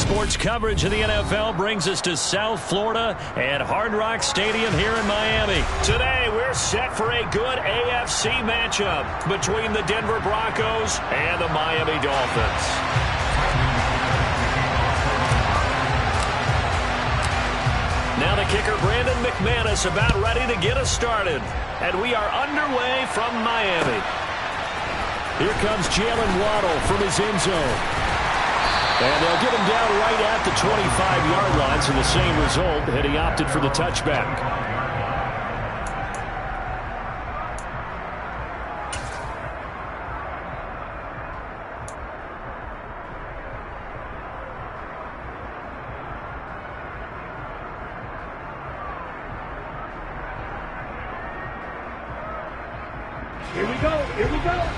Sports coverage of the NFL brings us to South Florida and Hard Rock Stadium here in Miami. Today, we're set for a good AFC matchup between the Denver Broncos and the Miami Dolphins. Now the kicker, Brandon McManus, about ready to get us started. And we are underway from Miami. Here comes Jalen Waddle from his end zone. And they'll get him down right at the 25-yard line, so the same result had he opted for the touchback. Here we go, here we go.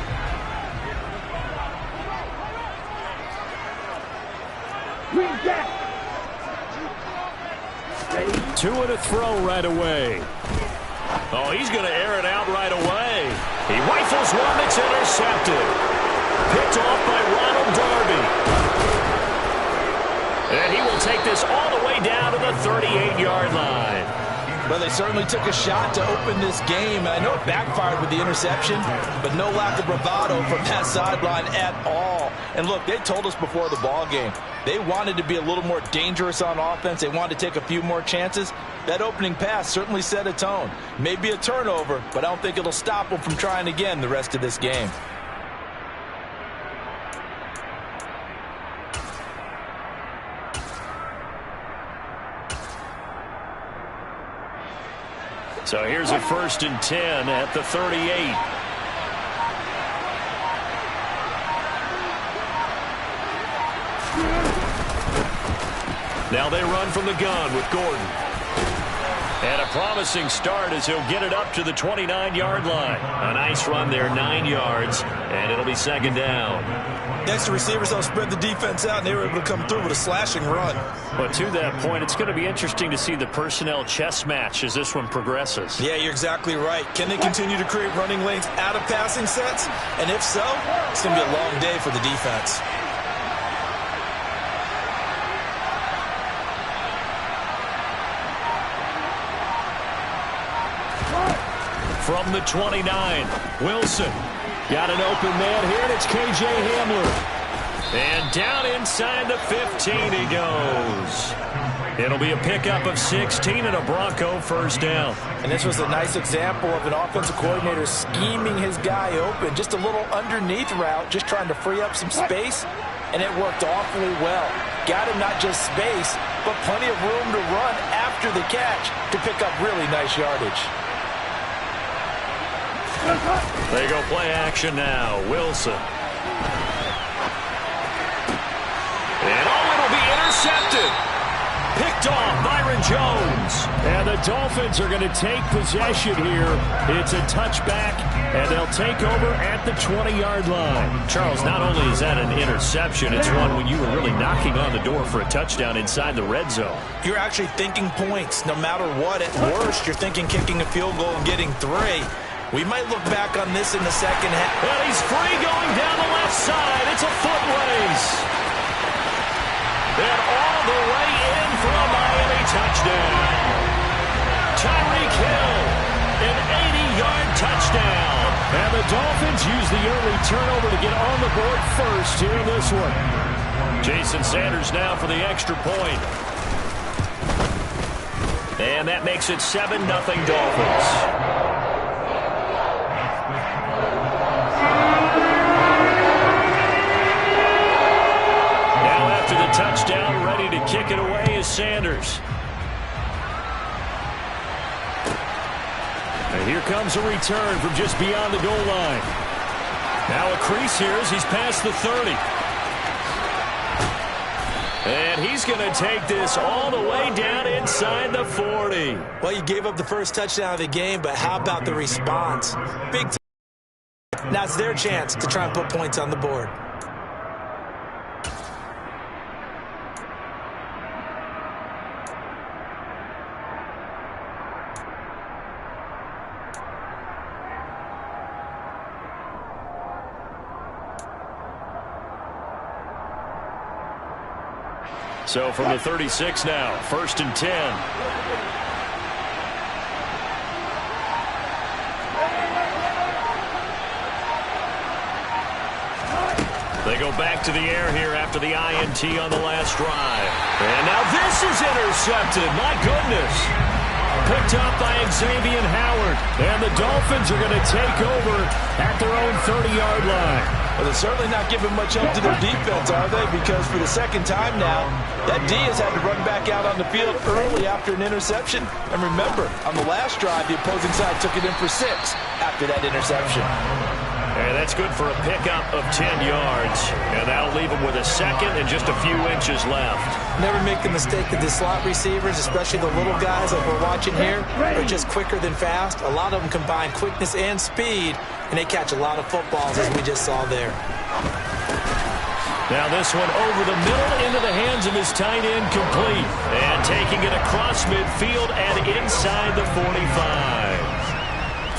Two and a throw right away. Oh, he's going to air it out right away. He rifles one that's intercepted. Picked off by Ronald Darby. And he will take this all the way down to the 38-yard line. Well, they certainly took a shot to open this game. I know it backfired with the interception, but no lack of bravado from that sideline at all. And look, they told us before the ball game, they wanted to be a little more dangerous on offense. They wanted to take a few more chances. That opening pass certainly set a tone. Maybe a turnover, but I don't think it'll stop them from trying again the rest of this game. So here's a 1st and 10 at the 38. Now they run from the gun with Gordon. And a promising start as he'll get it up to the 29-yard line. A nice run there, 9 yards, and it'll be 2nd down. Next, the receivers don't spread the defense out, and they were able to come through with a slashing run. But to that point, it's going to be interesting to see the personnel chess match as this one progresses. Yeah, you're exactly right. Can they continue to create running lanes out of passing sets? And if so, it's going to be a long day for the defense. From the 29, Wilson. Got an open man here, and it's K.J. Hamler. And down inside the 15 he goes. It'll be a pickup of 16 and a Bronco first down. And this was a nice example of an offensive coordinator scheming his guy open. Just a little underneath route, just trying to free up some space, and it worked awfully well. Got him not just space, but plenty of room to run after the catch to pick up really nice yardage. They go play action now. Wilson. And it'll be intercepted. Picked off Byron Jones. And the Dolphins are going to take possession here. It's a touchback, and they'll take over at the 20-yard line. Charles, not only is that an interception, it's one when you were really knocking on the door for a touchdown inside the red zone. You're actually thinking points no matter what. At worst, you're thinking kicking a field goal and getting 3. We might look back on this in the second half. And he's free going down the left side. It's a foot race. And all the way in for a Miami touchdown. Tyreek Hill, an 80-yard touchdown. And the Dolphins use the early turnover to get on the board first here in this one. Jason Sanders now for the extra point. And that makes it 7-0 Dolphins. Touchdown, ready to kick it away is Sanders. And here comes a return from just beyond the goal line. Now a crease here as he's past the 30. And he's going to take this all the way down inside the 40. Well, you gave up the first touchdown of the game, but how about the response? Big time. Now it's their chance to try and put points on the board. So from the 36 now, 1st and 10. They go back to the air here after the INT on the last drive. And now this is intercepted. My goodness. Picked up by Xavier Howard. And the Dolphins are going to take over at their own 30-yard line. Well, they're certainly not giving much help to their defense, are they? Because for the second time now, that D has had to run back out on the field early after an interception. And remember, on the last drive, the opposing side took it in for 6 after that interception. And that's good for a pickup of 10 yards. And that'll leave them with a second and just a few inches left. Never make the mistake that the slot receivers, especially the little guys like we're watching here, are just quicker than fast. A lot of them combine quickness and speed, and they catch a lot of footballs, as we just saw there. Now this one over the middle into the hands of his tight end, complete. And taking it across midfield and inside the 45.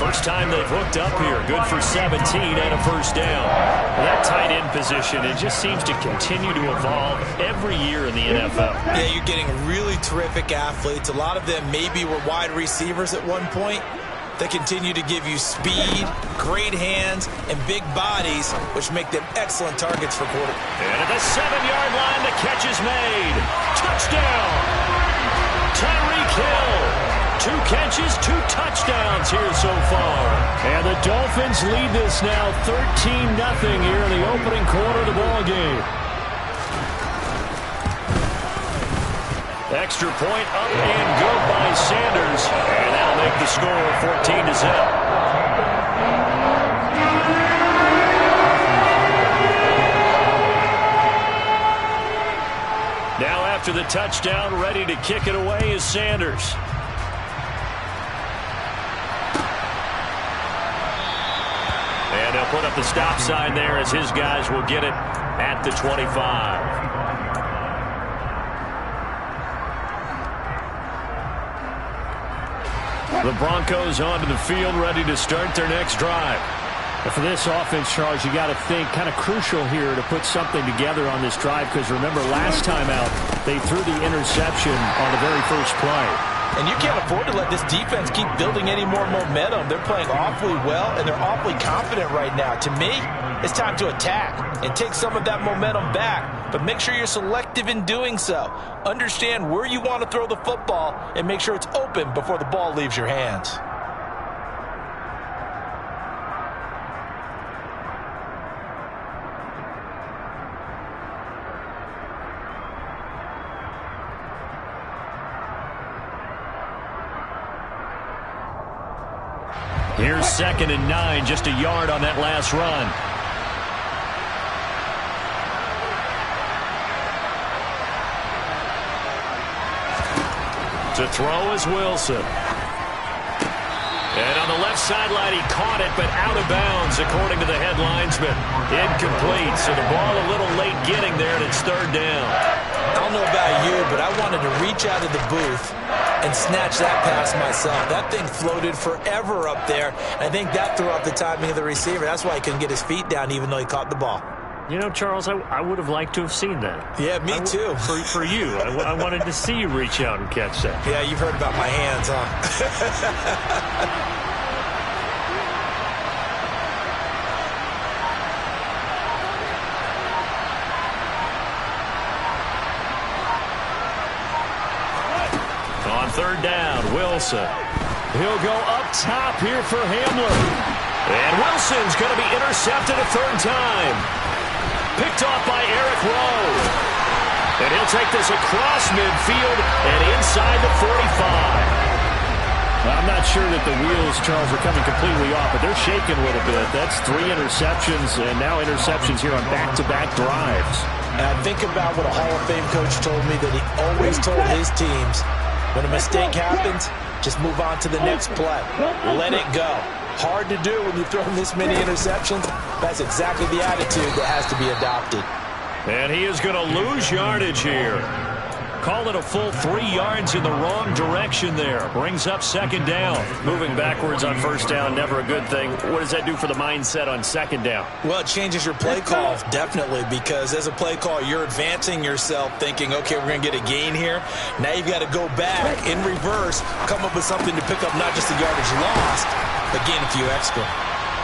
First time they've hooked up here. Good for 17 and a first down. Well, that tight end position, it just seems to continue to evolve every year in the NFL. Yeah, you're getting really terrific athletes. A lot of them maybe were wide receivers at one point. They continue to give you speed, great hands, and big bodies, which make them excellent targets for quarterbacks. And at the 7-yard line, the catch is made. Touchdown! Tyreek Hill. 2 catches, 2 touchdowns here so far. And the Dolphins lead this now 13-0 here in the opening quarter of the ball game. Extra point up and good by Sanders. And that'll make the score 14-0. Now after the touchdown, ready to kick it away is Sanders. And they'll put up the stop sign there as his guys will get it at the 25. The Broncos onto the field, ready to start their next drive. And for this offense, Charles, you got to think kind of crucial here to put something together on this drive, because remember last time out they threw the interception on the very first play. And you can't afford to let this defense keep building any more momentum. They're playing awfully well, and they're awfully confident right now. To me, it's time to attack and take some of that momentum back. But make sure you're selective in doing so. Understand where you want to throw the football and make sure it's open before the ball leaves your hands. Here's 2nd and 9, just a yard on that last run. To throw is Wilson. And on the left sideline, he caught it, but out of bounds, according to the head linesman. Incomplete, so the ball a little late getting there, and it's 3rd down. I don't know about you, but I wanted to reach out of the booth and snatch that pass myself. That thing floated forever up there. I think that threw off the timing of the receiver. That's why he couldn't get his feet down even though he caught the ball. You know, Charles, I would have liked to have seen that. Yeah, me too. For you. I wanted to see you reach out and catch that. Yeah, you've heard about my hands, huh? On 3rd down, Wilson. He'll go up top here for Hamler. And Wilson's going to be intercepted a 3rd time. Picked off by Eric Rowe. And he'll take this across midfield and inside the 45. I'm not sure that the wheels, Charles, are coming completely off, but they're shaking a little bit. That's 3 interceptions, and now interceptions here on back-to-back drives. And I think about what a Hall of Fame coach told me, that he always told his teams, when a mistake happens, just move on to the next play. Let it go. Hard to do when you throw this many interceptions. That's exactly the attitude that has to be adopted. And he is going to lose yardage here. Call it a full 3 yards in the wrong direction there. Brings up second down. Moving backwards on first down, never a good thing. What does that do for the mindset on second down? Well, it changes your play call, definitely, because as a play call, you're advancing yourself thinking, okay, we're going to get a gain here. Now you've got to go back in reverse, come up with something to pick up not just the yardage lost, but gain a few extra.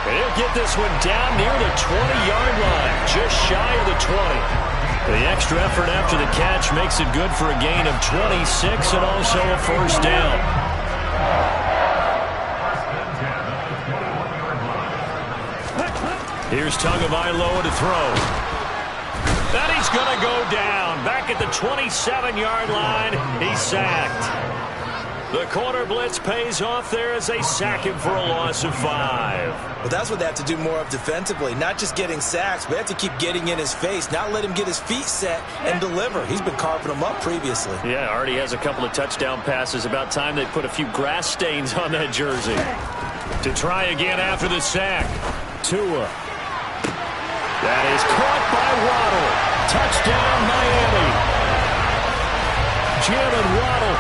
And he'll get this one down near the 20-yard line, just shy of the 20. The extra effort after the catch makes it good for a gain of 26 and also a first down. Here's Tagovailoa to throw. And he's going to go down. Back at the 27-yard line, he's sacked. The corner blitz pays off there as they sack him for a loss of 5. Well, that's what they have to do more of defensively. Not just getting sacks, but they have to keep getting in his face, not let him get his feet set and deliver. He's been carving them up previously. Yeah, already has a couple of touchdown passes. About time they put a few grass stains on that jersey. To try again after the sack. Tua. That is caught by Waddle. Touchdown, Miami. Jalen Waddle,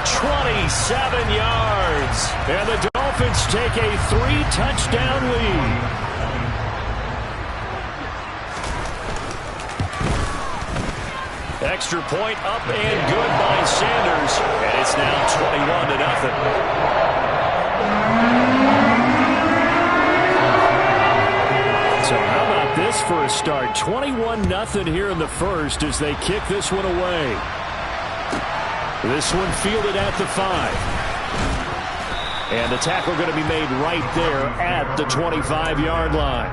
27 yards. And the Dolphins take a 3-touchdown lead. Extra point up and good by Sanders. And it's now 21-0. So how about this for a start? 21-0 here in the first as they kick this one away. This one fielded at the 5. And the tackle going to be made right there at the 25-yard line.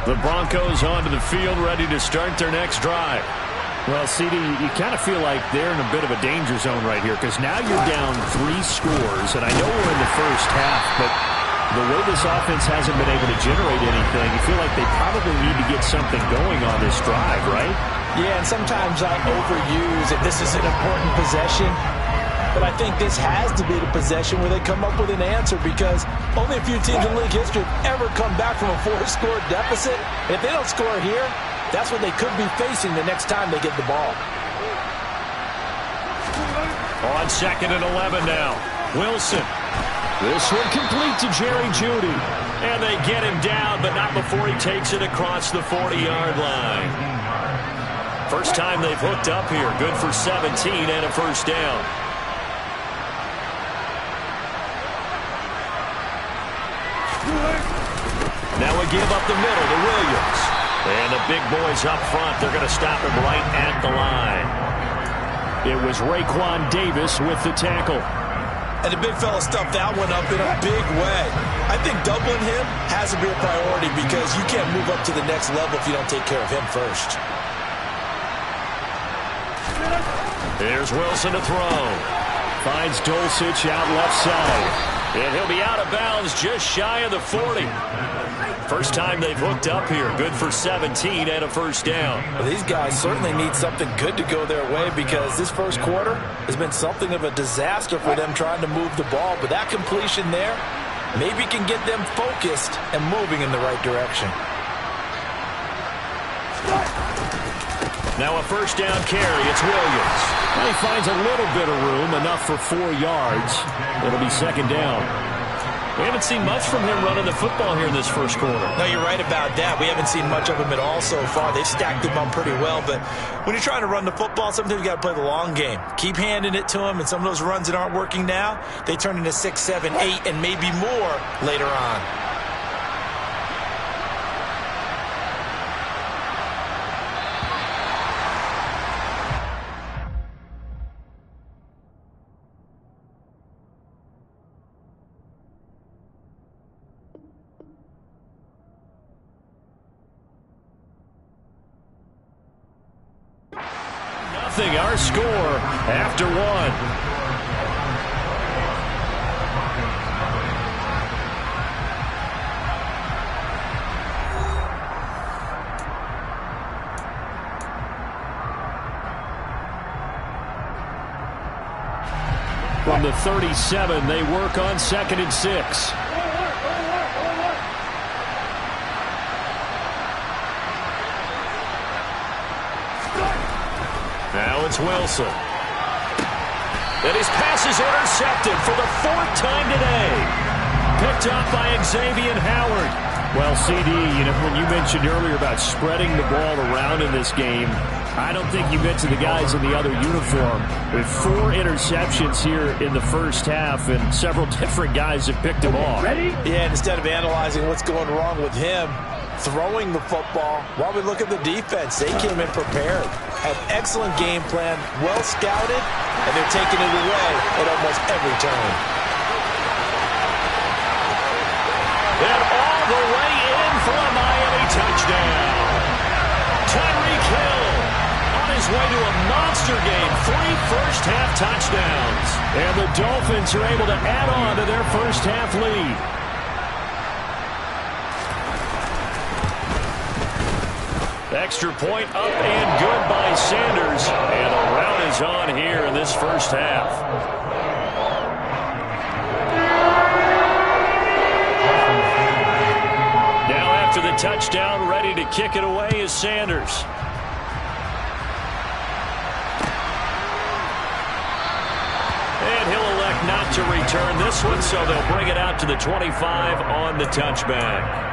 The Broncos onto the field, ready to start their next drive. Well, CD, you kind of feel like they're in a bit of a danger zone right here because now you're down 3 scores, and I know we're in the first half, but the way this offense hasn't been able to generate anything, you feel like they probably need to get something going on this drive, right? Yeah, and sometimes I overuse if this is an important possession, but I think this has to be the possession where they come up with an answer because only a few teams in league history have ever come back from a 4-score deficit. And if they don't score here, that's what they could be facing the next time they get the ball. On 2nd and 11 now. Wilson. This one complete to Jerry Jeudy. And they get him down, but not before he takes it across the 40-yard line. First time they've hooked up here. Good for 17 and a first down. Now we give up the middle to Williams. And the big boys up front, they're going to stop him right at the line. It was Raekwon Davis with the tackle. And the big fella stuffed that one up in a big way. I think doubling him has to be a priority because you can't move up to the next level if you don't take care of him first. Here's Wilson to throw. Finds Dulcich out left side. And he'll be out of bounds just shy of the 40. First time they've hooked up here. Good for 17 and a first down. Well, these guys certainly need something good to go their way because this first quarter has been something of a disaster for them trying to move the ball. But that completion there maybe can get them focused and moving in the right direction. Now a first down carry. It's Williams. And he finds a little bit of room, enough for 4 yards. It'll be second down. We haven't seen much from him running the football here in this first quarter. No, you're right about that. We haven't seen much of him at all so far. They've stacked him up pretty well, but when you're trying to run the football, sometimes you got to play the long game. Keep handing it to him, and some of those runs that aren't working now, they turn into 6, 7, 8, and maybe more later on. Our score after 1. the 37. They work on 2nd and 6. Now it's Wilson. And his pass is intercepted for the 4th time today. Picked up by Xavier Howard. Well, CD, when you mentioned earlier about spreading the ball around in this game, I don't think you mentioned the guys in the other uniform. With 4 interceptions here in the first half, and several different guys have picked him off. Ready? Yeah, and instead of analyzing what's going wrong with him, throwing the football, while we look at the defense, they came in prepared. Had excellent game plan, well scouted, and they're taking it away at almost every turn. And all the way in for a Miami touchdown. Tyreek Hill on his way to a monster game. 3 first-half touchdowns. And the Dolphins are able to add on to their first-half lead. Extra point up and good by Sanders. And the rout is on here in this first half. To the touchdown, ready to kick it away is Sanders. And he'll elect not to return this one, so they'll bring it out to the 25 on the touchback.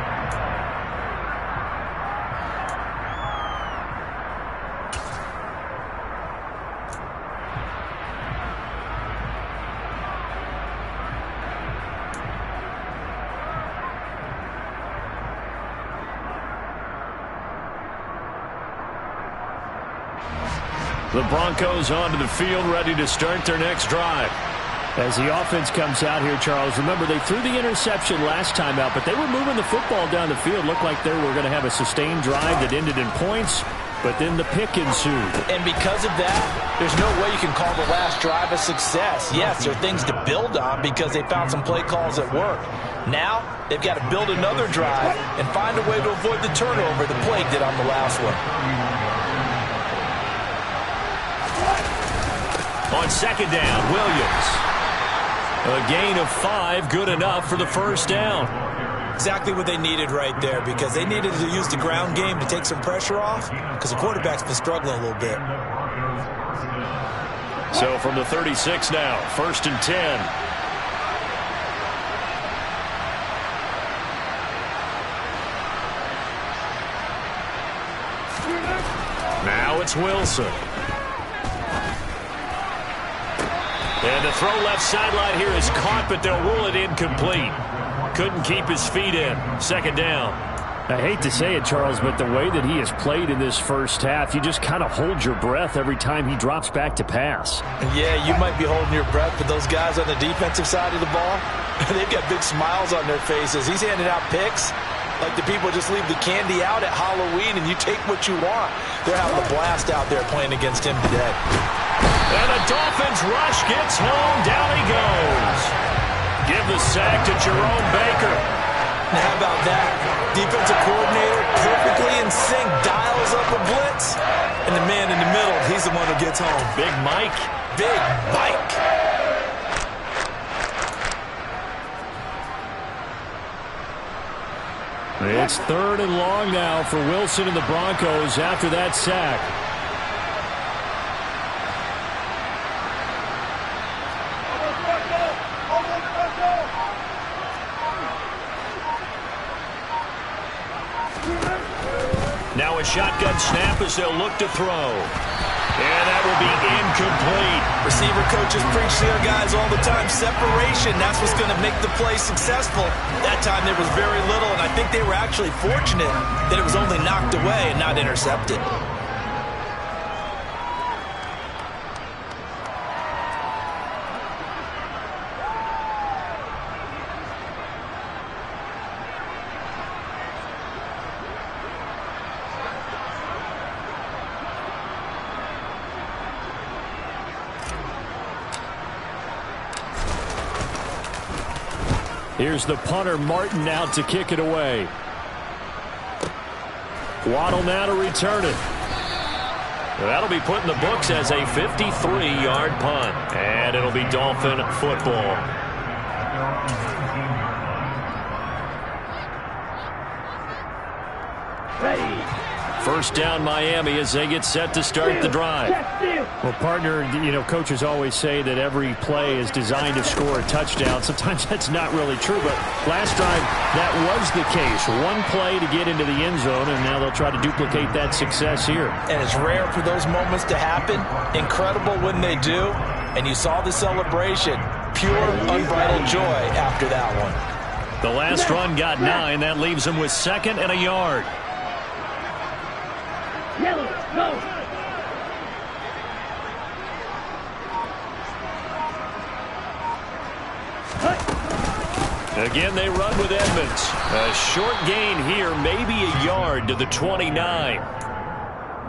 The Broncos onto the field, ready to start their next drive. As the offense comes out here, Charles, remember they threw the interception last time out, but they were moving the football down the field. Looked like they were going to have a sustained drive that ended in points, but then the pick ensued. And because of that, there's no way you can call the last drive a success. Yes, there are things to build on because they found some play calls that work. Now, they've got to build another drive and find a way to avoid the turnover the plague did on the last one. On 2nd down, Williams. A gain of 5, good enough for the first down. Exactly what they needed right there, because they needed to use the ground game to take some pressure off, because the quarterback's been struggling a little bit. So from the 36 now, 1st and 10. Now it's Wilson. And the throw left sideline here is caught, but they'll rule it incomplete. Couldn't keep his feet in. 2nd down. I hate to say it, Charles, but the way that he has played in this first half, you just kind of hold your breath every time he drops back to pass. Yeah, you might be holding your breath, but those guys on the defensive side of the ball, they've got big smiles on their faces. He's handing out picks like the people just leave the candy out at Halloween and you take what you want. They're having a blast out there playing against him today. And the Dolphins rush gets home. Down he goes. Give the sack to Jerome Baker. Now how about that? Defensive coordinator perfectly in sync, dials up a blitz. And the man in the middle, he's the one who gets home. Big Mike. Big Mike. It's 3rd and long now for Wilson and the Broncos after that sack. Now a shotgun snap as they'll look to throw. And that will be incomplete. Receiver coaches preach to their guys all the time. Separation, that's what's going to make the play successful. That time there was very little, and I think they were actually fortunate that it was only knocked away and not intercepted. Here's the punter, Martin, out to kick it away. Waddle now to return it. That'll be put in the books as a 53-yard punt. And it'll be Dolphin football. Ready. First down Miami as they get set to start the drive. Well, partner, coaches always say that every play is designed to score a touchdown. Sometimes that's not really true, but last drive, that was the case. One play to get into the end zone, and now they'll try to duplicate that success here. And it's rare for those moments to happen. Incredible when they do. And you saw the celebration. Pure, unbridled joy after that one. The last run got 9. That leaves them with 2nd and a yard. Yellow, go. Again, they run with Edmonds. A short gain here, maybe a yard to the 29.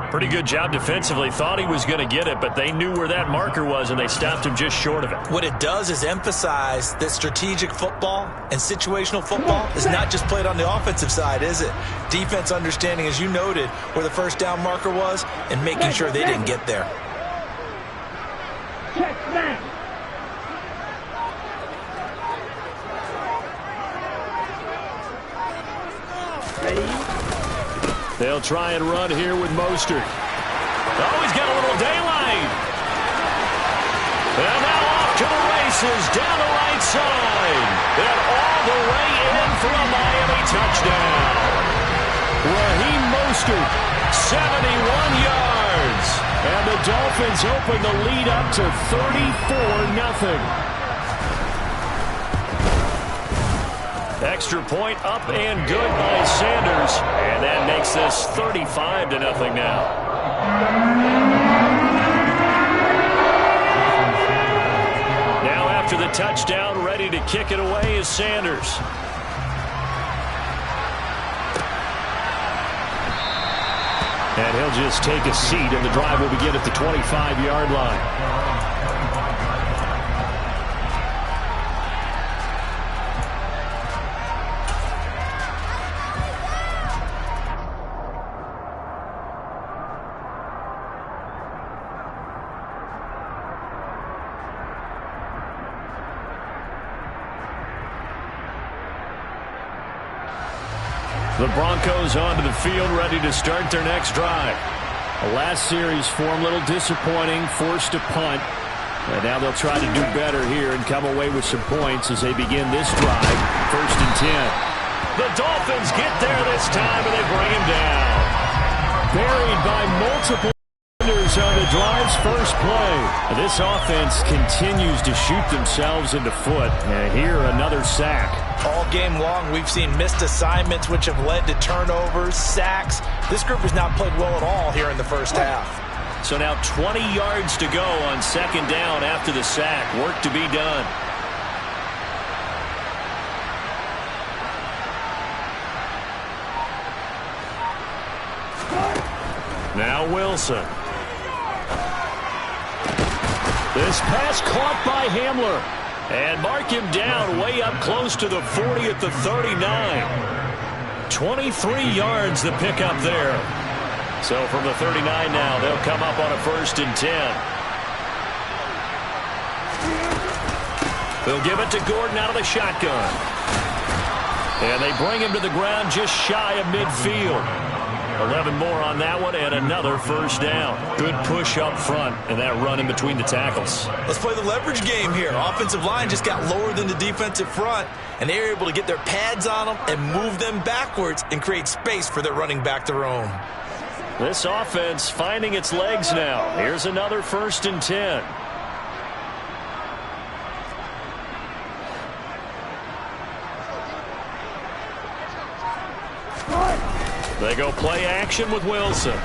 Pretty good job defensively. Thought he was going to get it, but they knew where that marker was, and they stopped him just short of it. What it does is emphasize that strategic football and situational football is not just played on the offensive side, is it? Defense understanding, as you noted, where the first down marker was and making sure they didn't get there. Check back. They'll try and run here with Mostert. Oh, he's got a little daylight. And now off to the races, down the right side. And all the way in for a Miami touchdown. Raheem Mostert, 71 yards. And the Dolphins open the lead up to 34-0. Extra point up and good by Sanders. And that makes this 35-0 now. Now after the touchdown, ready to kick it away is Sanders. And he'll just take a seat, and the drive will begin at the 25-yard line. The Broncos onto the field, ready to start their next drive. The last series form a little disappointing, forced a punt. And now they'll try to do better here and come away with some points as they begin this drive. 1st and 10. The Dolphins get there this time, and they bring him down. Buried by multiple defenders on the drive's first play. This offense continues to shoot themselves in the foot. And here, another sack. All game long, we've seen missed assignments, which have led to turnovers, sacks. This group has not played well at all here in the first half. So now 20 yards to go on 2nd down after the sack. Work to be done. Now Wilson. This pass caught by Hamler. And mark him down way up close to the 40 at the 39. 23 yards the pickup there. So from the 39 now, they'll come up on a 1st and 10. They'll give it to Gordon out of the shotgun. And they bring him to the ground just shy of midfield. 11 more on that one, and another 1st down. Good push up front, and that run in between the tackles. Let's play the leverage game here. Offensive line just got lower than the defensive front, and they were able to get their pads on them and move them backwards and create space for their running back to roam. This offense finding its legs now. Here's another 1st and 10. They go play action with Wilson.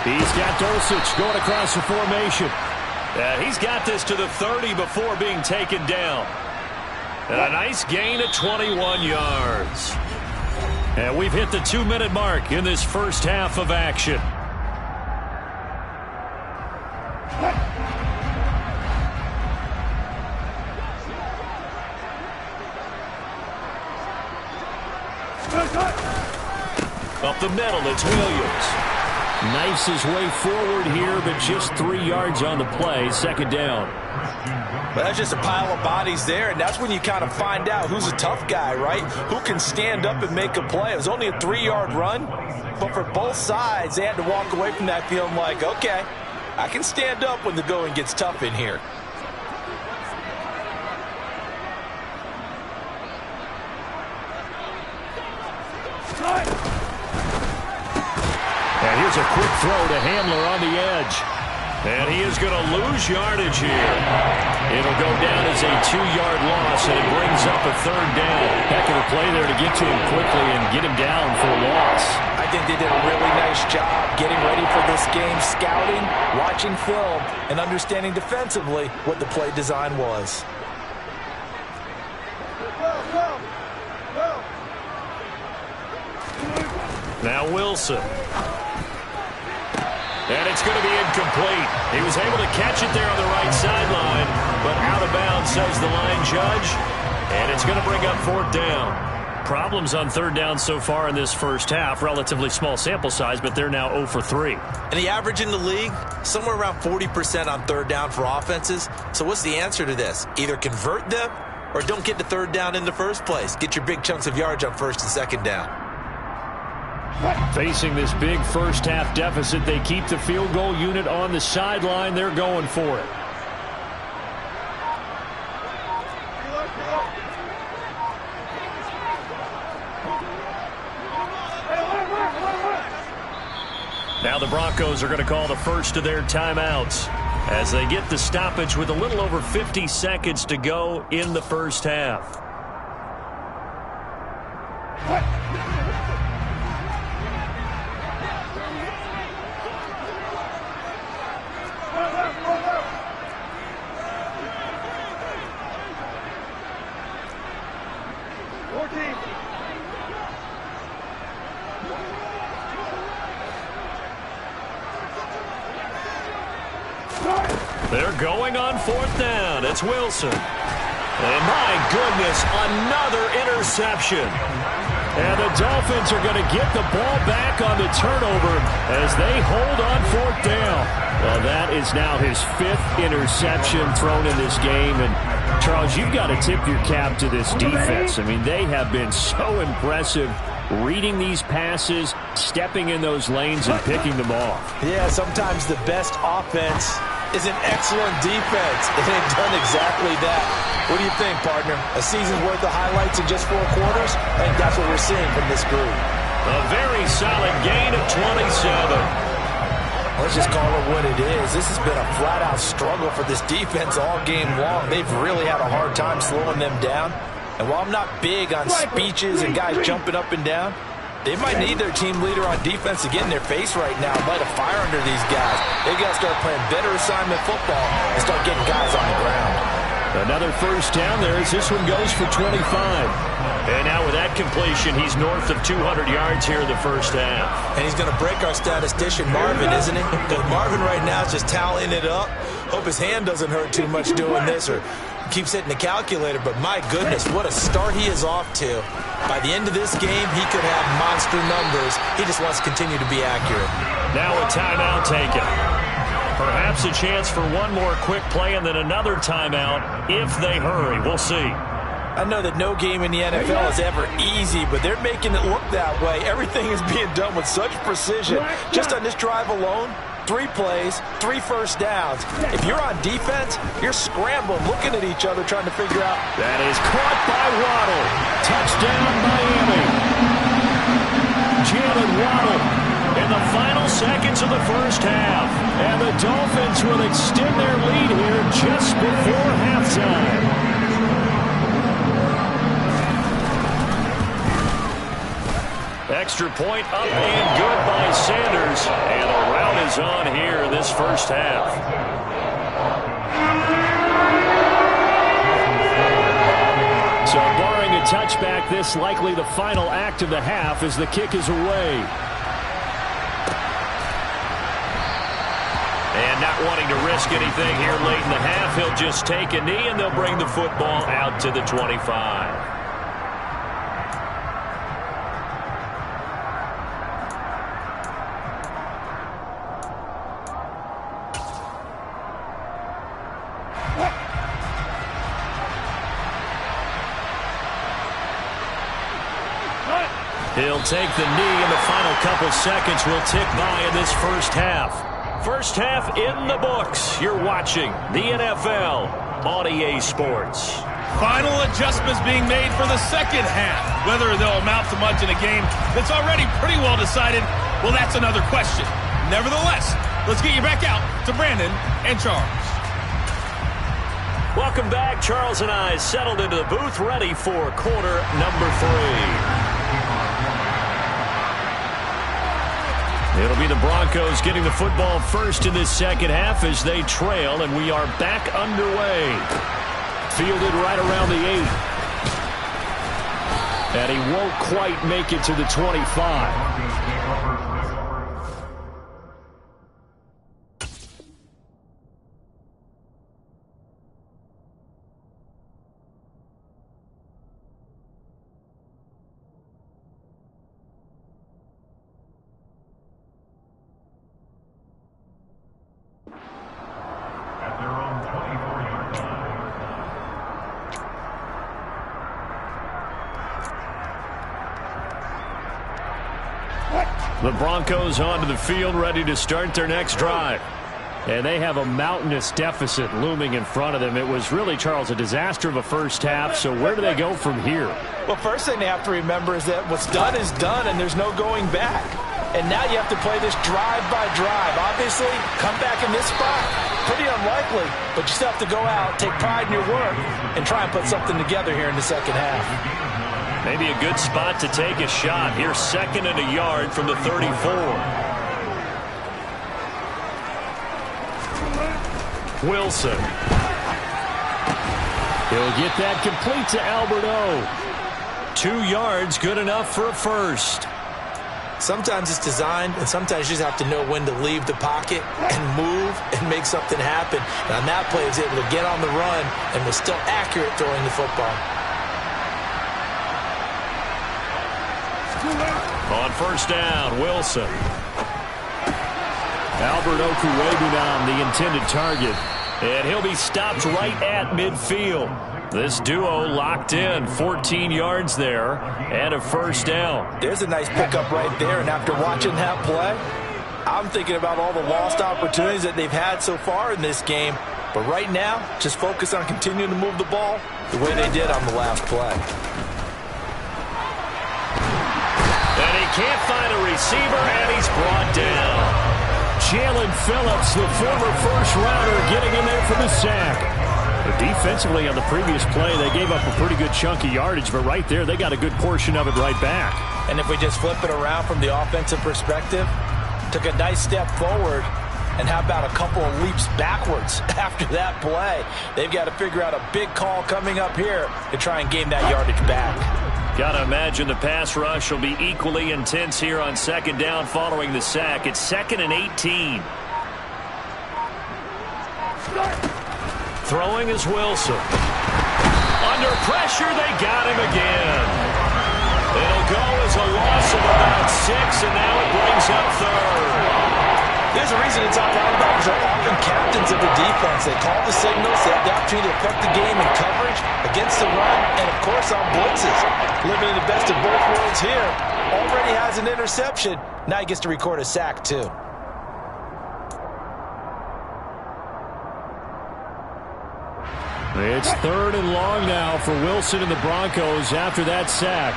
He's got Dulcich going across the formation. He's got this to the 30 before being taken down. And a nice gain of 21 yards. And we've hit the 2-minute mark in this first half of action. Up the middle, it's Williams. Knifes his way forward here, but just 3 yards on the play. Second down. Well, that's just a pile of bodies there, and that's when you kind of find out who's a tough guy, right? Who can stand up and make a play. It was only a 3-yard run, but for both sides, they had to walk away from that feeling like, okay, I can stand up when the going gets tough in here. And here's a quick throw to Hamler on the edge. And he is going to lose yardage here. It'll go down as a 2-yard loss, and it brings up a third down. Heck of a play there to get to him quickly and get him down for a loss. I think they did a really nice job getting ready for this game, scouting, watching film, and understanding defensively what the play design was. Now Wilson. And it's going to be incomplete. He was able to catch it there on the right sideline, but out of bounds, says the line judge. And it's going to bring up fourth down. Problems on third down so far in this first half. Relatively small sample size, but they're now 0 for 3. And the average in the league, somewhere around 40% on third down for offenses. So what's the answer to this? Either convert them or don't get to third down in the first place. Get your big chunks of yards on first and second down. Facing this big first half deficit, they keep the field goal unit on the sideline. They're going for it. Now the Broncos are going to call the first of their timeouts as they get the stoppage with a little over 50 seconds to go in the first half. They're going on fourth down. It's Wilson. And my goodness, another interception. And the Dolphins are going to get the ball back on the turnover as they hold on fourth down. Well, that is now his 5th interception thrown in this game. And, Charles, you've got to tip your cap to this defense. I mean, they have been so impressive reading these passes, stepping in those lanes, and picking them off. Yeah, sometimes the best offense is an excellent defense, and they've done exactly that. What do you think, partner? A season's worth of highlights in just 4 quarters? I think that's what we're seeing from this group. A very solid gain of 27. Let's just call it what it is. This has been a flat-out struggle for this defense all game long. They've really had a hard time slowing them down. And while I'm not big on speeches and guys jumping up and down, they might need their team leader on defense to get in their face right now and light a fire under these guys. They've got to start playing better assignment football and start getting guys on the ground. Another first down there as this one goes for 25. And now with that completion, he's north of 200 yards here in the first half. And he's going to break our statistician, Marvin, isn't he? Because Marvin right now is just tallying it up. Hope his hand doesn't hurt too much doing this or keeps hitting the calculator. But my goodness, what a start he is off to. By the end of this game, he could have monster numbers. He just wants to continue to be accurate. Now a timeout taken. Perhaps a chance for one more quick play and then another timeout if they hurry. We'll see. I know that no game in the NFL is ever easy, but they're making it look that way. Everything is being done with such precision. Just on this drive alone, 3 plays, 3 first downs. If you're on defense, you're scrambling, looking at each other, trying to figure out. That is caught by Waddle. Touchdown, Miami. Jalen Waddle in the final seconds of the first half. And the Dolphins will extend their lead here just before halftime. Extra point up and good by Sanders. And the rout is on here in this first half. So barring a touchback, this likely the final act of the half as the kick is away. And not wanting to risk anything here late in the half, he'll just take a knee and they'll bring the football out to the 25. He'll take the knee, and the final couple seconds will tick by in this first half. First half in the books. You're watching the NFL on EA Sports. Final adjustments being made for the second half. Whether they'll amount to much in a game that's already pretty well decided, well, that's another question. Nevertheless, let's get you back out to Brandon and Charles. Welcome back. Charles and I settled into the booth, ready for quarter number 3. It'll be the Broncos getting the football first in this second half as they trail, and we are back underway. Fielded right around the 8. And he won't quite make it to the 25. The Broncos onto the field, ready to start their next drive. And they have a mountainous deficit looming in front of them. It was really, Charles, a disaster of a first half. So where do they go from here? Well, first thing they have to remember is that what's done is done, and there's no going back. And now you have to play this drive by drive. Obviously, come back in this spot, pretty unlikely. But you still have to go out, take pride in your work, and try and put something together here in the second half. Maybe a good spot to take a shot. Here's 2nd and a yard from the 34. Wilson. He'll get that complete to Alberto. 2 yards, good enough for a first. Sometimes it's designed, and sometimes you just have to know when to leave the pocket and move and make something happen. And on that play, he was able to get on the run and was still accurate throwing the football. On first down, Wilson. Albert Okwuegbunam, the intended target. And he'll be stopped right at midfield. This duo locked in, 14 yards there, and a first down. There's a nice pickup right there, and after watching that play, I'm thinking about all the lost opportunities that they've had so far in this game. But right now, just focus on continuing to move the ball the way they did on the last play. And he can't find a receiver, and he's brought down. Jalen Phillips, the former first-rounder, getting in there for the sack. But defensively on the previous play, they gave up a pretty good chunk of yardage, but right there, they got a good portion of it right back. And if we just flip it around from the offensive perspective, took a nice step forward, and how about a couple of leaps backwards after that play? They've got to figure out a big call coming up here to try and gain that yardage back. Got to imagine the pass rush will be equally intense here on second down following the sack. It's 2nd and 18. Throwing is Wilson. Under pressure, they got him again. It'll go as a loss of about 6, and now it brings up 3rd. There's a reason it's all linebackers are often captains of the defense. They call the signals. They have the opportunity to affect the game in coverage, against the run, and, of course, on blitzes. Living in the best of both worlds here. Already has an interception. Now he gets to record a sack, too. It's 3rd and long now for Wilson and the Broncos after that sack.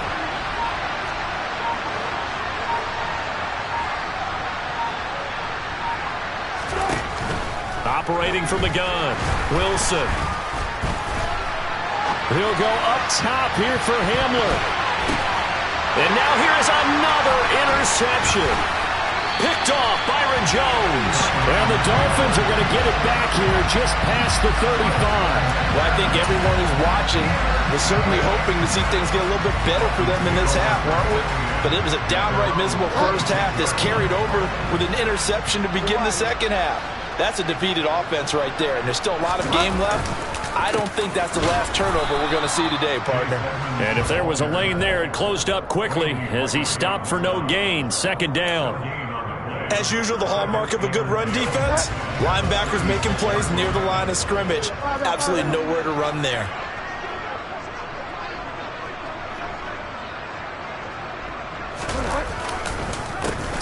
Operating from the gun, Wilson. He'll go up top here for Hamler. And now here is another interception. Picked off Byron Jones. And the Dolphins are going to get it back here just past the 35. Well, I think everyone who's watching was certainly hoping to see things get a little bit better for them in this half, weren't we? But it was a downright miserable first half that's carried over with an interception to begin the second half. That's a defeated offense right there, and there's still a lot of game left. I don't think that's the last turnover we're going to see today, partner. And if there was a lane there, it closed up quickly as he stopped for no gain. 2nd down. As usual, the hallmark of a good run defense, linebackers making plays near the line of scrimmage. Absolutely nowhere to run there.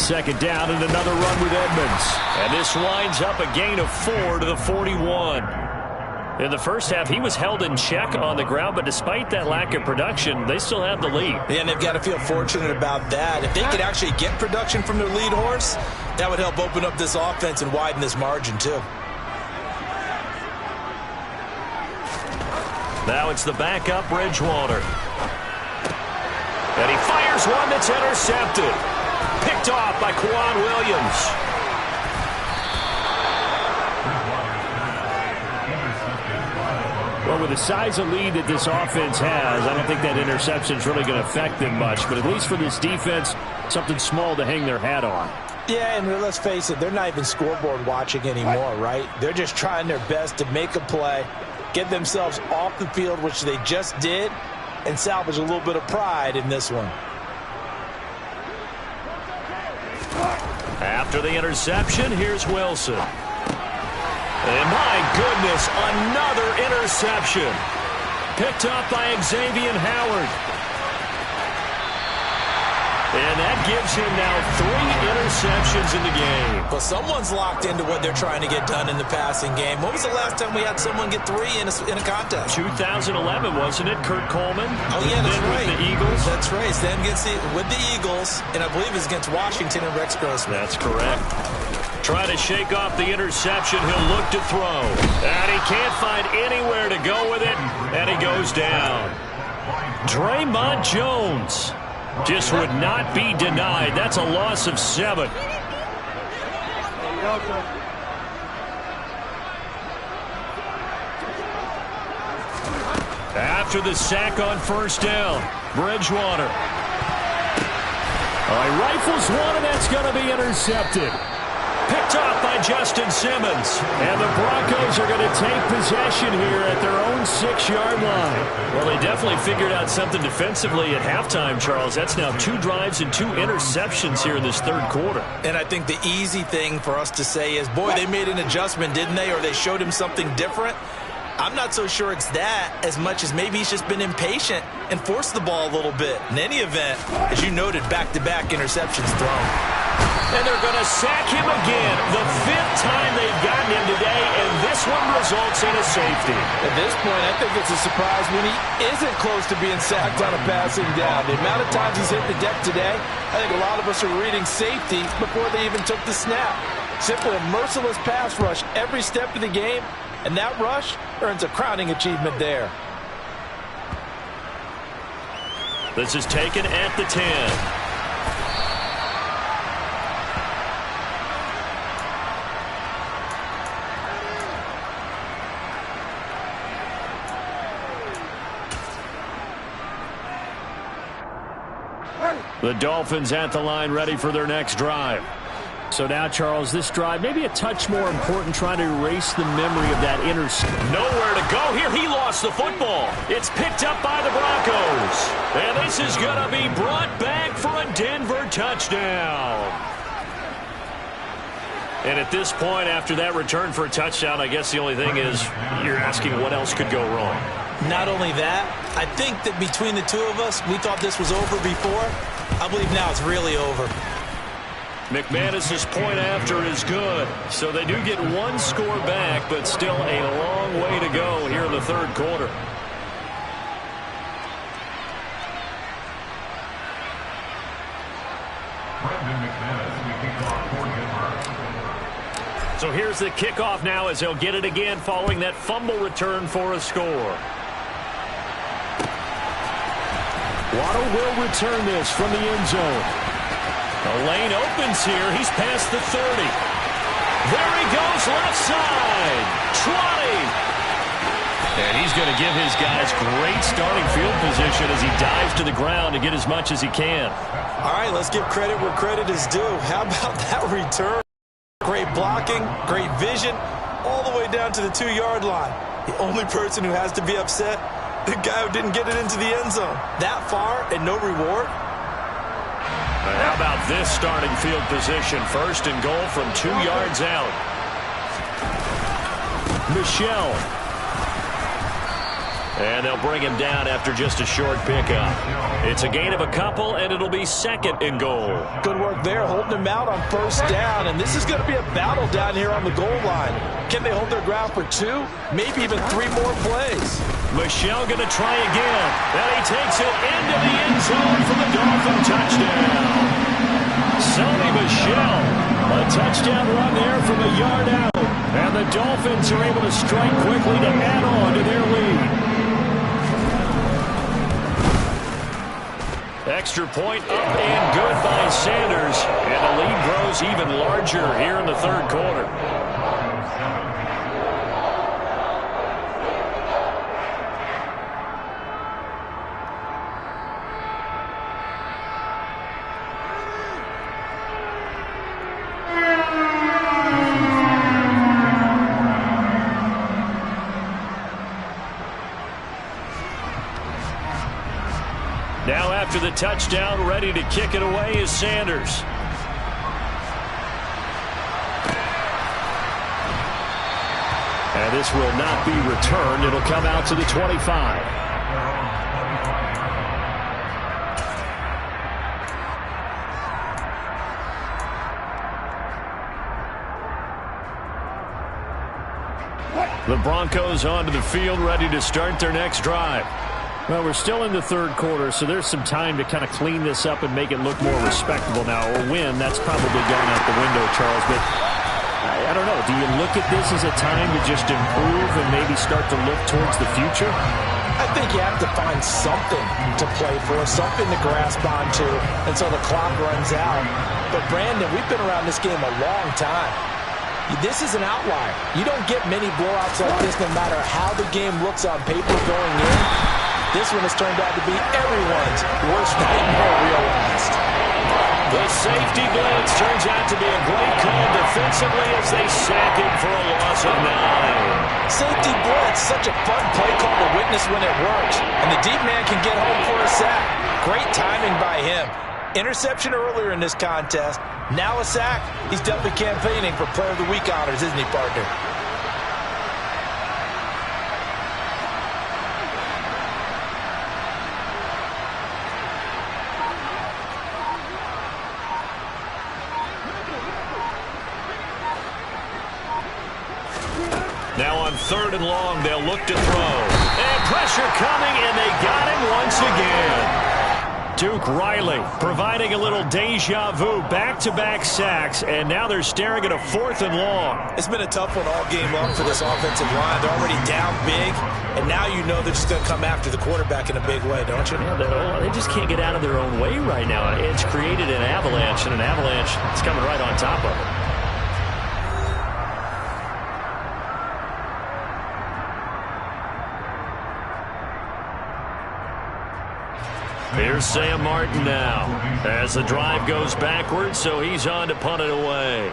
second down and another run with Edmonds. And this winds up a gain of 4 to the 41. In the first half, he was held in check on the ground, but despite that lack of production, they still have the lead. Yeah, and they've got to feel fortunate about that. If they could actually get production from their lead horse, that would help open up this offense and widen this margin too. Now it's the backup Bridgewater. And he fires one that's intercepted. Picked off by Quan Williams. Well, with the size of lead that this offense has, I don't think that interception is really going to affect them much. But at least for this defense, something small to hang their hat on. Yeah, and let's face it, they're not even scoreboard watching anymore, right? They're just trying their best to make a play, get themselves off the field, which they just did, and salvage a little bit of pride in this one. After the interception, here's Wilson. And my goodness, another interception. Picked up by Xavier Howard. And that gives him now 3 interceptions in the game. Well, someone's locked into what they're trying to get done in the passing game. When was the last time we had someone get 3 in a contest? 2011, wasn't it? Kurt Coleman? Oh, yeah, that's right. With the Eagles? That's right. Then with the Eagles, and I believe it's against Washington and Rex Grossman. That's correct. Trying to shake off the interception. He'll look to throw. And he can't find anywhere to go with it. And he goes down. Draymond Jones just would not be denied. That's a loss of 7. After the sack on first down, Bridgewater. He rifles one, and that's going to be intercepted. Picked off by Justin Simmons. And the Broncos are going to take possession here at their own 6-yard line. Well, they definitely figured out something defensively at halftime, Charles. That's now 2 drives and 2 interceptions here in this third quarter. And I think the easy thing for us to say is, boy, they made an adjustment, didn't they? Or they showed him something different. I'm not so sure it's that as much as maybe he's just been impatient and forced the ball a little bit. In any event, as you noted, back-to-back interceptions thrown. And they're going to sack him again. The 5th time they've gotten him today, and this one results in a safety. At this point, I think it's a surprise when he isn't close to being sacked on a passing down. The amount of times he's hit the deck today, I think a lot of us are reading safety before they even took the snap. Simply a merciless pass rush every step of the game, and that rush earns a crowning achievement there. This is taken at the 10. The Dolphins at the line, ready for their next drive. So now, Charles, this drive maybe a touch more important, trying to erase the memory of that interception. Nowhere to go here. He lost the football. It's picked up by the Broncos. And this is going to be brought back for a Denver touchdown. And at this point, after that return for a touchdown, I guess the only thing is you're asking what else could go wrong. Not only that, I think that between the two of us, we thought this was over before. I believe now it's really over. McManus's point after is good. So they do get 1 score back, but still a long way to go here in the third quarter. So here's the kickoff now as they'll get it again following that fumble return for a score. Waddle will return this from the end zone. The lane opens here. He's past the 30. There he goes left side. 20. And he's going to give his guys great starting field position as he dives to the ground to get as much as he can. All right, let's give credit where credit is due. How about that return? Great blocking, great vision, all the way down to the 2-yard line. The only person who has to be upset, the guy who didn't get it into the end zone. That far and no reward? How about this starting field position? 1st and goal from 2 yards out. And they'll bring him down after just a short pickup. It's a gain of a couple, and it'll be 2nd and goal. Good work there, holding him out on 1st down. And this is going to be a battle down here on the goal line. Can they hold their ground for 2, maybe even 3 more plays? Michel going to try again. And he takes it into the end zone for the Dolphin touchdown. Sony Michel, a touchdown run there from a yard out. And the Dolphins are able to strike quickly to add on to their lead. Extra point up and good by Sanders. And the lead grows even larger here in the 3rd quarter. Now after the touchdown, ready to kick it away is Sanders. And this will not be returned. It'll come out to the 25. The Broncos onto the field, ready to start their next drive. Well, we're still in the 3rd quarter, so there's some time to kind of clean this up and make it look more respectable now. Or win, that's probably gone out the window, Charles. But I don't know. Do you look at this as a time to just improve and maybe start to look towards the future? I think you have to find something to play for, something to grasp onto until the clock runs out. But, Brandon, we've been around this game a long time. This is an outlier. You don't get many blowouts like this no matter how the game looks on paper going in. This one has turned out to be everyone's worst nightmare realized. The safety blitz turns out to be a great call defensively as they sack him for a loss of 9. Safety blitz, such a fun play call to witness when it works. And the deep man can get home for a sack. Great timing by him. Interception earlier in this contest. Now a sack. He's definitely campaigning for Player of the Week honors, isn't he, partner? Now on 3rd and long, they'll look to throw. And pressure coming, and they got him once again. Duke Riley providing a little deja vu, back-to-back sacks, and now they're staring at a 4th and long. It's been a tough one all game long for this offensive line. They're already down big, and now you know they're just going to come after the quarterback in a big way, don't you? Yeah, they just can't get out of their own way right now. It's created an avalanche, and an avalanche is coming right on top of it. Here's Sam Martin now as the drive goes backwards, so he's on to punt it away.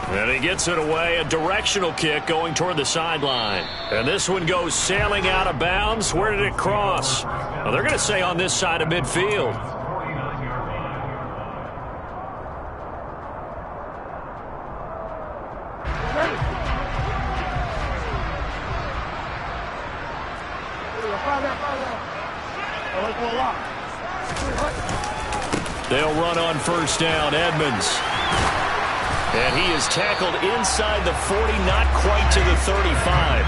And he gets it away, a directional kick going toward the sideline. And this one goes sailing out of bounds. Where did it cross? Well, they're going to say on this side of midfield. They'll run on 1st down, Edmonds. And he is tackled inside the 40, not quite to the 35.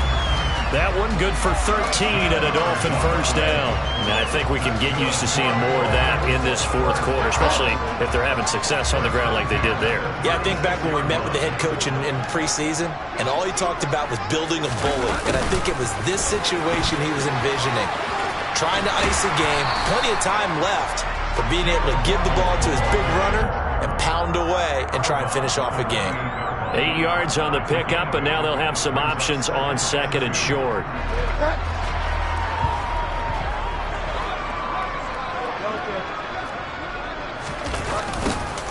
That one good for 13 at a Dolphin 1st down. And I think we can get used to seeing more of that in this 4th quarter, especially if they're having success on the ground like they did there. Yeah, I think back when we met with the head coach in preseason, and all he talked about was building a bully. And I think it was this situation he was envisioning. Trying to ice a game, plenty of time left for being able to give the ball to his big runner and pound away and try and finish off a game. 8 yards on the pickup, and now they'll have some options on 2nd and short.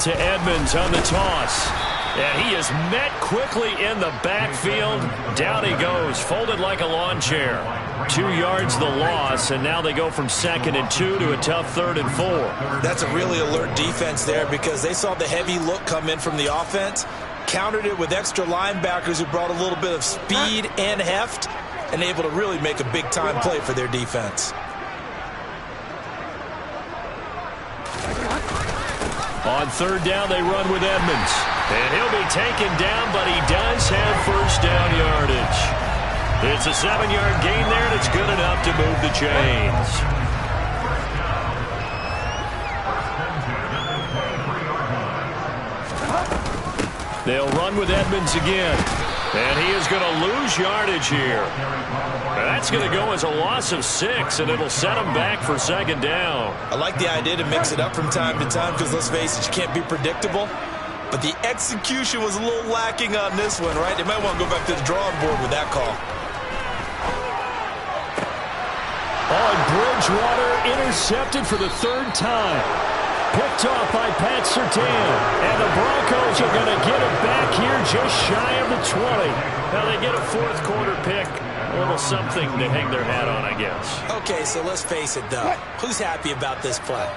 To Edmonds on the toss. And he is met quickly in the backfield. Down he goes, folded like a lawn chair. 2 yards the loss, and now they go from 2nd and 2 to a tough 3rd and 4. That's a really alert defense there because they saw the heavy look come in from the offense. Countered it with extra linebackers who brought a little bit of speed and heft and able to really make a big-time play for their defense. On third down, they run with Edmonds. And he'll be taken down, but he does have first down yardage. It's a 7-yard gain there, and it's good enough to move the chains. They'll run with Edmonds again. And he is going to lose yardage here. That's going to go as a loss of 6, and it'll set him back for second down. I like the idea to mix it up from time to time because, let's face it, you can't be predictable. But the execution was a little lacking on this one, right? They might want to go back to the drawing board with that call. On Bridgewater, intercepted for the third time. Picked off by Pat Surtain. And the Broncos are going to get it back here just shy of the 20. Now they get a fourth quarter pick. A little something to hang their hat on, I guess. Okay, so let's face it, though. Who's happy about this play?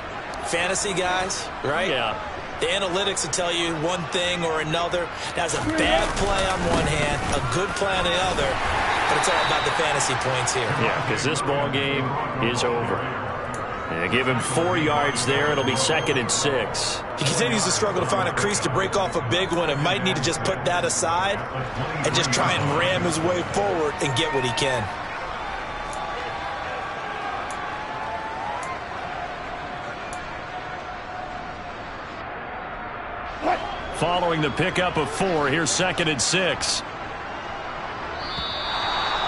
Fantasy guys, right? Yeah. The analytics will tell you one thing or another. That's a bad play on one hand, a good play on the other, but it's all about the fantasy points here. Yeah, because this ball game is over. Yeah, give him 4 yards there. It'll be 2nd and 6. He continues to struggle to find a crease to break off a big one and might need to just put that aside and just try and ram his way forward and get what he can. Following the pickup of 4, here's 2nd and 6.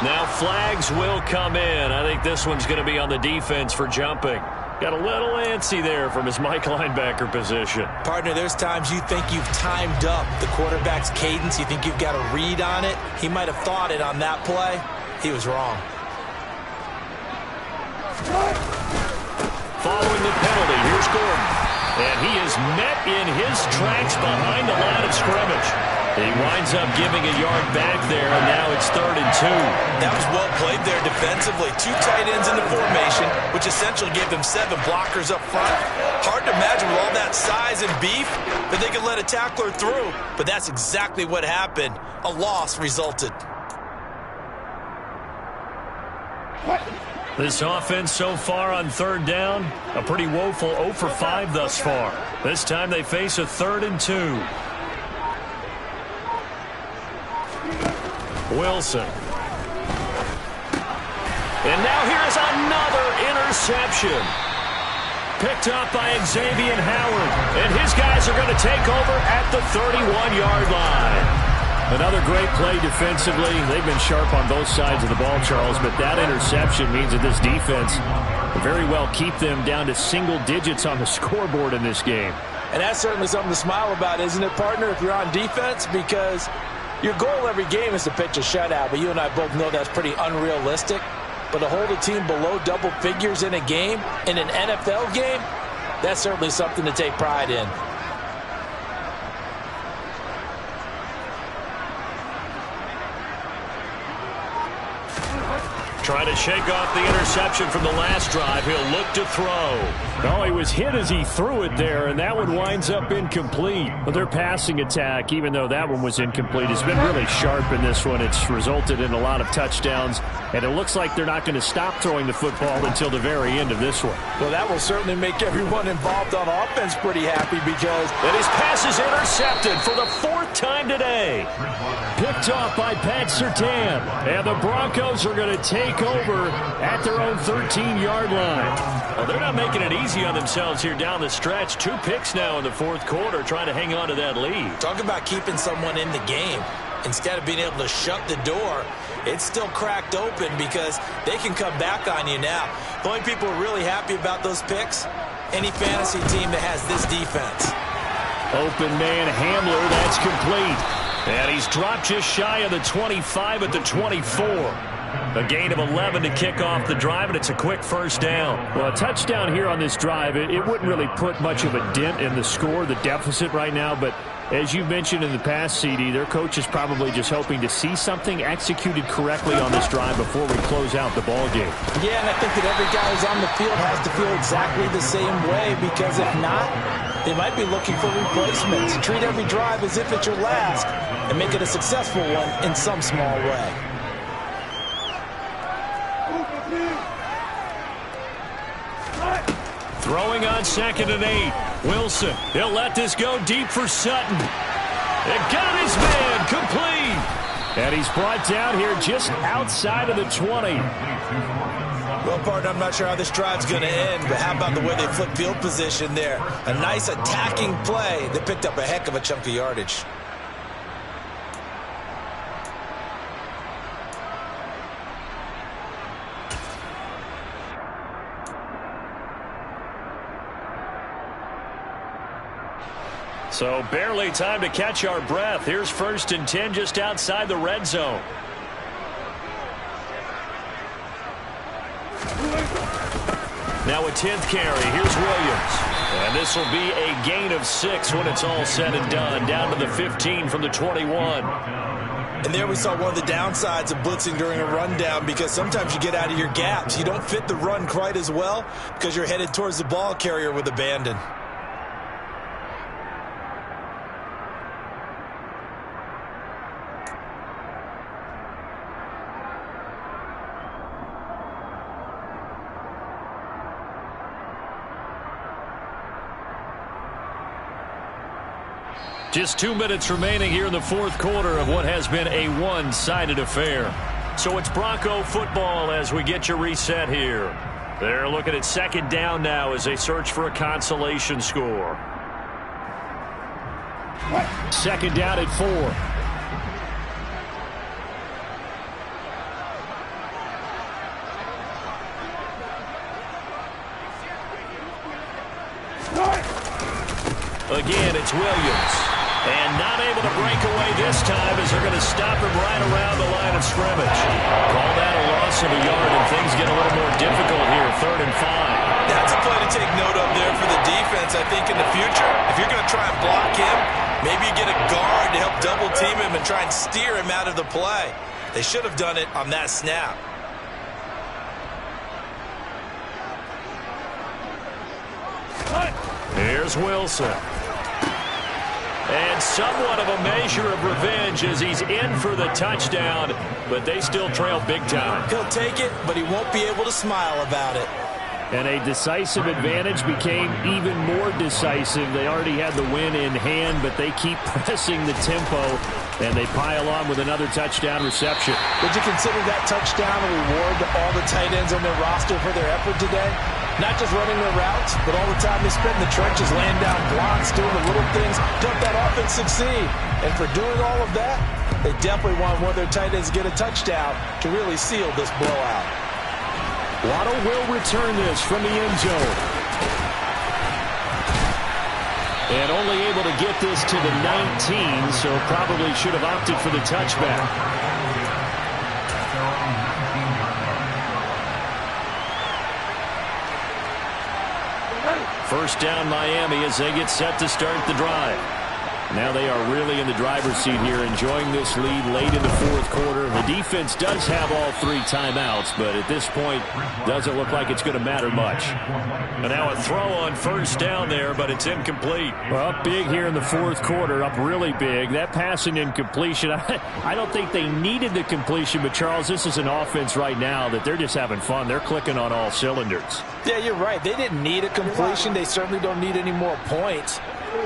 Now flags will come in. I think this one's going to be on the defense for jumping. Got a little antsy there from his Mike linebacker position. Partner, there's times you think you've timed up the quarterback's cadence. You think you've got a read on it. He might have thought it on that play. He was wrong. Following the penalty, here's Gordon. And he is met in his tracks behind the line of scrimmage. He winds up giving a yard back there, and now it's 3rd and 2. That was well played there defensively. 2 tight ends in the formation, which essentially gave them 7 blockers up front. Hard to imagine with all that size and beef that they could let a tackler through, but that's exactly what happened. A loss resulted. This offense so far on 3rd down, a pretty woeful 0 for 5 thus far. This time they face a 3rd and 2. Wilson. And now here's another interception. Picked up by Xavier Howard. And his guys are going to take over at the 31-yard line. Another great play defensively. They've been sharp on both sides of the ball, Charles, but that interception means that this defense will very well keep them down to single digits on the scoreboard in this game. And that's certainly something to smile about, isn't it, partner, if you're on defense? Because your goal every game is to pitch a shutout, but you and I both know that's pretty unrealistic. But to hold a team below double figures in a game, in an NFL game, that's certainly something to take pride in. Trying to shake off the interception from the last drive. He'll look to throw. Oh, he was hit as he threw it there, and that one winds up incomplete. But their passing attack, even though that one was incomplete, has been really sharp in this one. It's resulted in a lot of touchdowns, and it looks like they're not going to stop throwing the football until the very end of this one. Well, that will certainly make everyone involved on offense pretty happy because... And his pass is intercepted for the 4th time today. Picked off by Pat Surtain. And the Broncos are going to take over at their own 13-yard line. Well, they're not making it easy on themselves here down the stretch. 2 picks now in the 4th quarter, trying to hang on to that lead. Talk about keeping someone in the game. Instead of being able to shut the door, it's still cracked open because they can come back on you now. The only people who are really happy about those picks, any fantasy team that has this defense. Open man Hamler, that's complete. And he's dropped just shy of the 25 at the 24. A gain of 11 to kick off the drive, and it's a quick first down. Well, a touchdown here on this drive, it wouldn't really put much of a dent in the score, the deficit right now, but as you mentioned in the past, CD, their coach is probably just hoping to see something executed correctly on this drive before we close out the ball game. Yeah, and I think that every guy who's on the field has to feel exactly the same way, because if not, They might be looking for replacements. Treat every drive as if it's your last and make it a successful one in some small way. Throwing on 2nd and 8. Wilson, he'll let this go deep for Sutton. It got his man complete. And he's brought down here just outside of the 20. Well, partner, I'm not sure how this drive's going to end, but how about the way they flip field position there? A nice attacking play that picked up a heck of a chunk of yardage. So barely time to catch our breath. Here's 1st and 10 just outside the red zone. Now a 10th carry. Here's Williams. And this will be a gain of 6 when it's all said and done. Down to the 15 from the 21. And there we saw one of the downsides of blitzing during a rundown, because sometimes you get out of your gaps. You don't fit the run quite as well because you're headed towards the ball carrier with abandon. Just 2 minutes remaining here in the 4th quarter of what has been a one-sided affair. So it's Bronco football as we get you reset here. They're looking at 2nd down now as they search for a consolation score. 2nd down at 4. Again, it's Williams. And not able to break away this time as they're going to stop him right around the line of scrimmage. Call that a loss of a yard, and things get a little more difficult here, 3rd and 5. That's a play to take note of there for the defense. I think in the future, if you're going to try and block him, maybe you get a guard to help double team him and try and steer him out of the play. They should have done it on that snap. Here's Wilson. And somewhat of a measure of revenge as he's in for the touchdown, but they still trail big time. He'll take it, but he won't be able to smile about it. And a decisive advantage became even more decisive. They already had the win in hand, but they keep pressing the tempo, and they pile on with another touchdown reception. Would you consider that touchdown a reward to all the tight ends on their roster for their effort today? Not just running their routes, but all the time they spent in the trenches, laying down blocks, doing the little things to help that offense succeed. And for doing all of that, they definitely want one of their tight ends to get a touchdown to really seal this blowout. Waddle will return this from the end zone. And only able to get this to the 19, so probably should have opted for the touchback. First down Miami as they get set to start the drive. Now they are really in the driver's seat here, enjoying this lead late in the 4th quarter. The defense does have all 3 timeouts, but at this point, doesn't look like it's going to matter much. And now a throw on 1st down there, but it's incomplete. Well, up big here in the 4th quarter, up really big. That passing incompletion, I don't think they needed the completion, but Charles, this is an offense right now that they're just having fun. They're clicking on all cylinders. Yeah, you're right. They didn't need a completion. They certainly don't need any more points.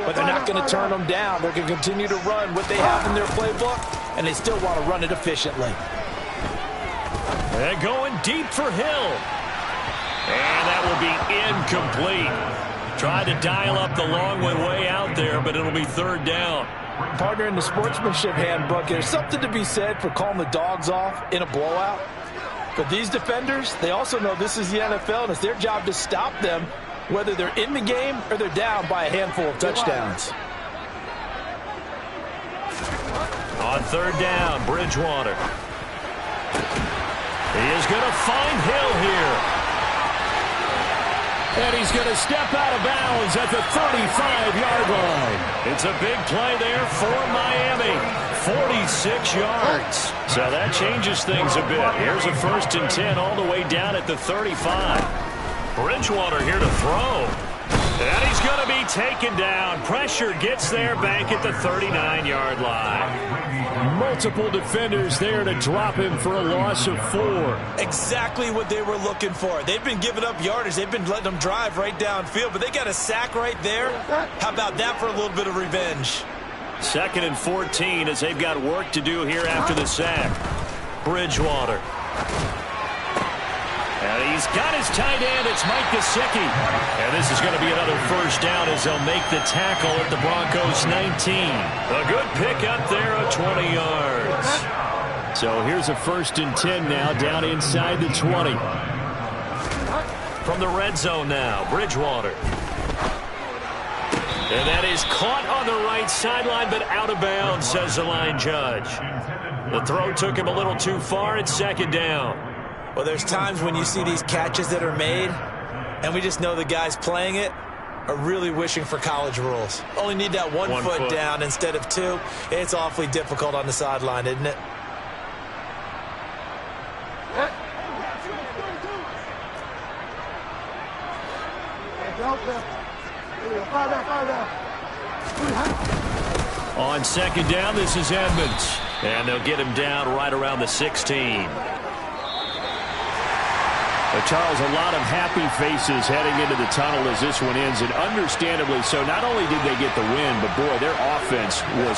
But they're not going to turn them down. They're going to continue to run what they have in their playbook, and they still want to run it efficiently. They're going deep for Hill. And that will be incomplete. Tried to dial up the long one way out there, but it'll be 3rd down. Partner, in the sportsmanship handbook, there's something to be said for calling the dogs off in a blowout. But these defenders, they also know this is the NFL, and it's their job to stop them, whether they're in the game or they're down by a handful of touchdowns. On 3rd down, Bridgewater. He is going to find Hill here. And he's going to step out of bounds at the 35-yard line. It's a big play there for Miami. 46 yards. So that changes things a bit. Here's a 1st and 10 all the way down at the 35. Bridgewater here to throw. And he's going to be taken down. Pressure gets there back at the 39-yard line. Multiple defenders there to drop him for a loss of 4. Exactly what they were looking for. They've been giving up yardage. They've been letting them drive right downfield, but they got a sack right there. How about that for a little bit of revenge? 2nd and 14 as they've got work to do here after the sack. Bridgewater. And he's got his tight end. It's Mike Gesicki. And this is going to be another first down as they'll make the tackle at the Broncos 19. A good pick up there of 20 yards. So here's a 1st and 10 now down inside the 20. From the red zone now, Bridgewater. And that is caught on the right sideline, but out of bounds, says the line judge. The throw took him a little too far. It's 2nd down. Well, there's times when you see these catches that are made, and we just know the guys playing it are really wishing for college rules. Only need that one foot down instead of 2. It's awfully difficult on the sideline, isn't it? On 2nd down, this is Edmonds. And they'll get him down right around the 16. Charles, a lot of happy faces heading into the tunnel as this one ends, and understandably so. Not only did they get the win, but boy, their offense was